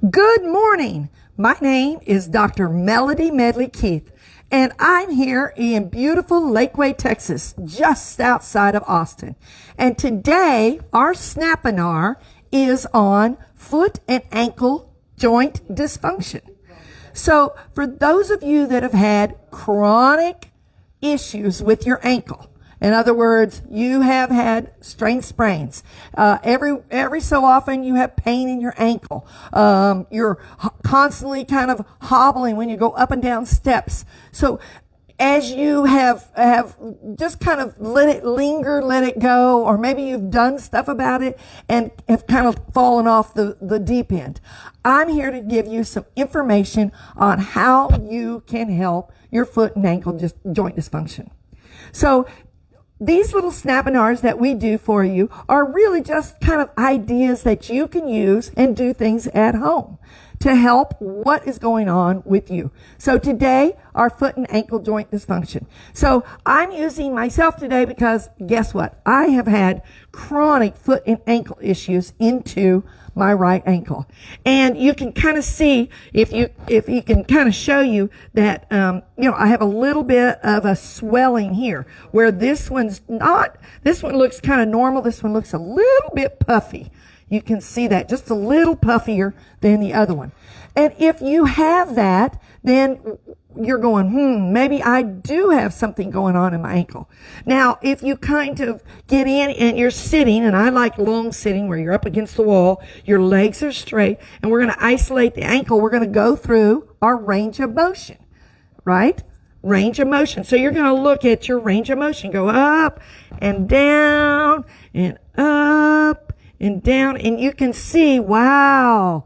Good morning. My name is Dr. Melody Medley Keith, and I'm here in beautiful Lakeway, Texas, just outside of Austin. And today, our snapinar is on foot and ankle joint dysfunction. So for those of you that have had chronic issues with your ankle, in other words, you have had strained sprains. Every so often you have pain in your ankle. You're constantly kind of hobbling when you go up and down steps. So as you have just kind of let it linger, let it go, or maybe you've done stuff about it and have kind of fallen off the deep end, I'm here to give you some information on how you can help your foot and ankle joint dysfunction. So these little snapinars that we do for you are really just kind of ideas that you can use and do things at home to help what is going on with you. So today, our foot and ankle joint dysfunction. So I'm using myself today because guess what? I have had chronic foot and ankle issues into my right ankle. And you can kind of see, if you can kind of show you that, I have a little bit of a swelling here where this one looks kind of normal. This one looks a little bit puffy. You can see that just a little puffier than the other one. And if you have that, then you're going, maybe I do have something going on in my ankle. Now, if you kind of get in and you're sitting, and I like long sitting where you're up against the wall, your legs are straight, and we're going to isolate the ankle. We're going to go through our range of motion, right? Range of motion. So you're going to look at your range of motion. Go up and down and up and down, and you can see, wow,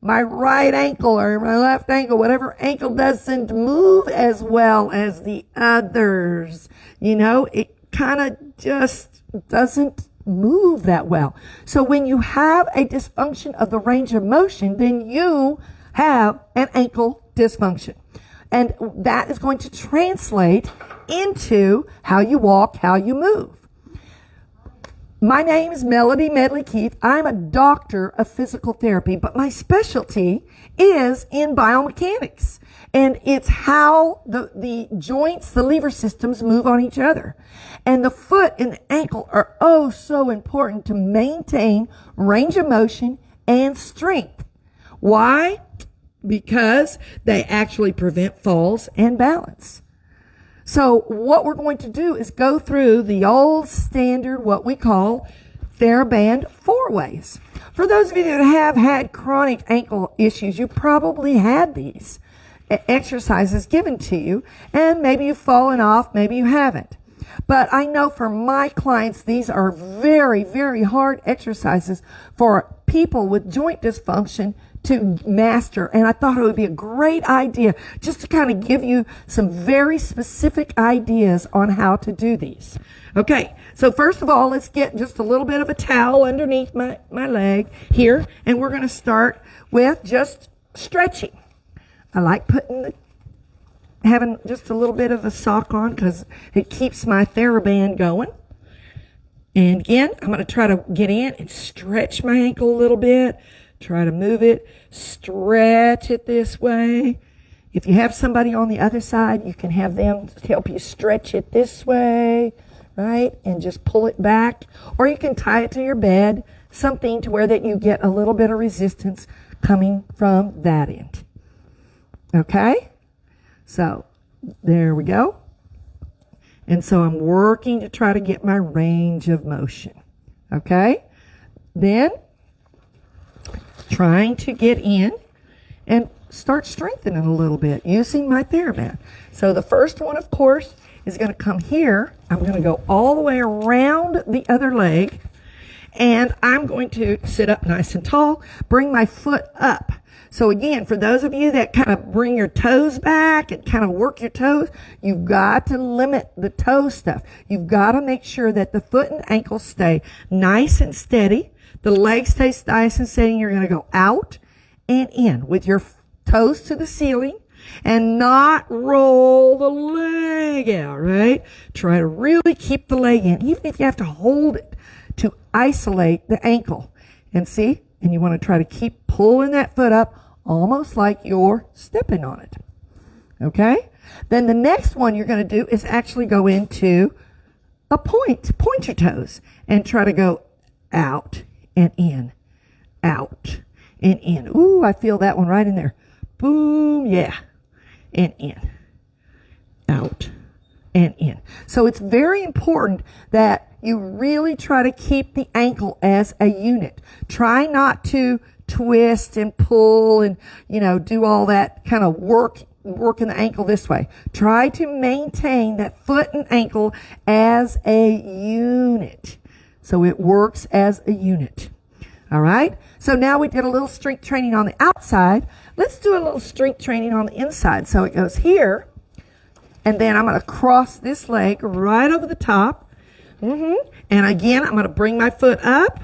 my right ankle or my left ankle, whatever ankle doesn't move as well as the others. It kind of just doesn't move that well. So when you have a dysfunction of the range of motion, then you have an ankle dysfunction. And that is going to translate into how you walk, how you move. My name is Melody Medley Keith. I'm a doctor of physical therapy, but my specialty is in biomechanics. And it's how the joints, the lever systems move on each other. And the foot and the ankle are so important to maintain range of motion and strength. Why? Because they actually prevent falls and balance. So what we're going to do is go through the old standard, what we call TheraBand 4-ways. For those of you that have had chronic ankle issues, you probably had these exercises given to you, and maybe you've fallen off, maybe you haven't. But I know for my clients, these are very, very hard exercises for people with joint dysfunction to master. And I thought it would be a great idea just to kind of give you some very specific ideas on how to do these. Okay, so first of all, let's get just a little bit of a towel underneath my leg here. And we're going to start with just stretching. I like having just a little bit of a sock on because it keeps my TheraBand going. And again, I'm going to try to get in and stretch my ankle a little bit. Try to move it, stretch it this way. If you have somebody on the other side, you can have them help you stretch it this way, right? And just pull it back. Or you can tie it to your bed, something to where that you get a little bit of resistance coming from that end. Okay? So, there we go. And so I'm working to try to get my range of motion. Okay? Then, trying to get in and start strengthening a little bit using my TheraBand. So the first one, of course, is going to come here. I'm going to go all the way around the other leg, and I'm going to sit up nice and tall, bring my foot up. So again, for those of you that kind of bring your toes back and kind of work your toes, you've got to limit the toe stuff. You've got to make sure that the foot and ankle stay nice and steady. The leg stays nice and steady. You're going to go out and in with your toes to the ceiling and not roll the leg out, right? Try to really keep the leg in, even if you have to hold it to isolate the ankle. And see, And you want to try to keep pulling that foot up almost like you're stepping on it. Okay? Then the next one you're going to do is actually go into a point your toes, and try to go out and in, out and in. Ooh, I feel that one right in there. Boom, yeah, and in, out and in. So it's very important that you really try to keep the ankle as a unit. Try not to twist and pull and, do all that kind of working the ankle this way. Try to maintain that foot and ankle as a unit. So it works as a unit. All right? So now we did a little strength training on the outside. Let's do a little strength training on the inside. So it goes here, and then I'm going to cross this leg right over the top. And again, I'm going to bring my foot up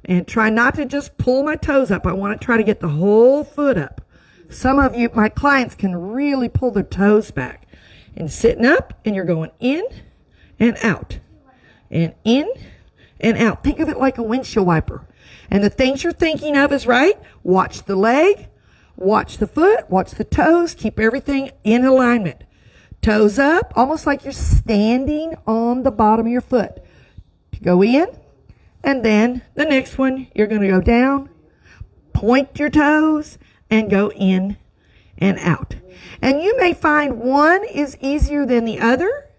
and try not to just pull my toes up. I want to try to get the whole foot up. Some of you, my clients, can really pull their toes back. And sitting up, and you're going in and out. And in and out. Think of it like a windshield wiper. And the things you're thinking of is right. Watch the leg, watch the foot, watch the toes. Keep everything in alignment. Toes up, almost like you're standing on the bottom of your foot. Go in, and then the next one, you're going to go down, point your toes, and go in and out. And you may find one is easier than the other,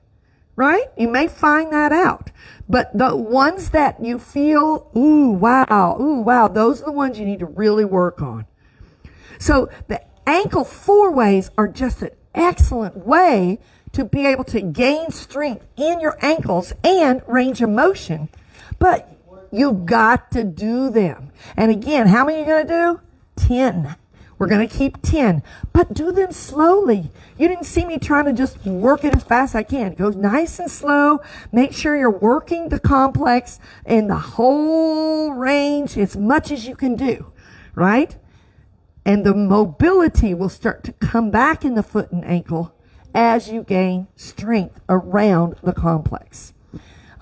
right? You may find that out. But the ones that you feel, ooh, wow, those are the ones you need to really work on. So the ankle four ways are just an excellent way to be able to gain strength in your ankles and range of motion. But you got to do them. And again, how many are you going to do? 10. We're going to keep 10, but do them slowly. You didn't see me trying to just work it as fast as I can. Go nice and slow. Make sure you're working the complex in the whole range as much as you can do, right? And the mobility will start to come back in the foot and ankle as you gain strength around the complex.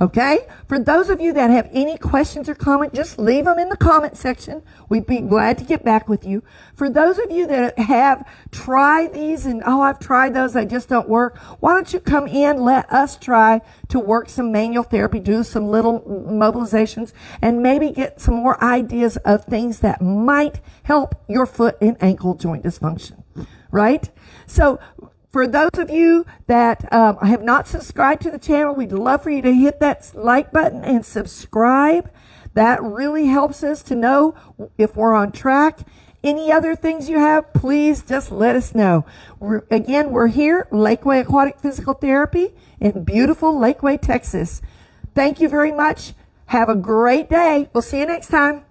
Okay? For those of you that have any questions or comments, just leave them in the comment section. We'd be glad to get back with you. For those of you that have tried these and, I've tried those, they just don't work, why don't you come in, let us try to work some manual therapy, do some little mobilizations, and maybe get some more ideas of things that might help your foot and ankle joint dysfunction, right? So, for those of you that have not subscribed to the channel, we'd love for you to hit that like button and subscribe. That really helps us to know if we're on track. Any other things you have, please just let us know. We're here, Lakeway Aquatic Physical Therapy in beautiful Lakeway, Texas. Thank you very much. Have a great day. We'll see you next time.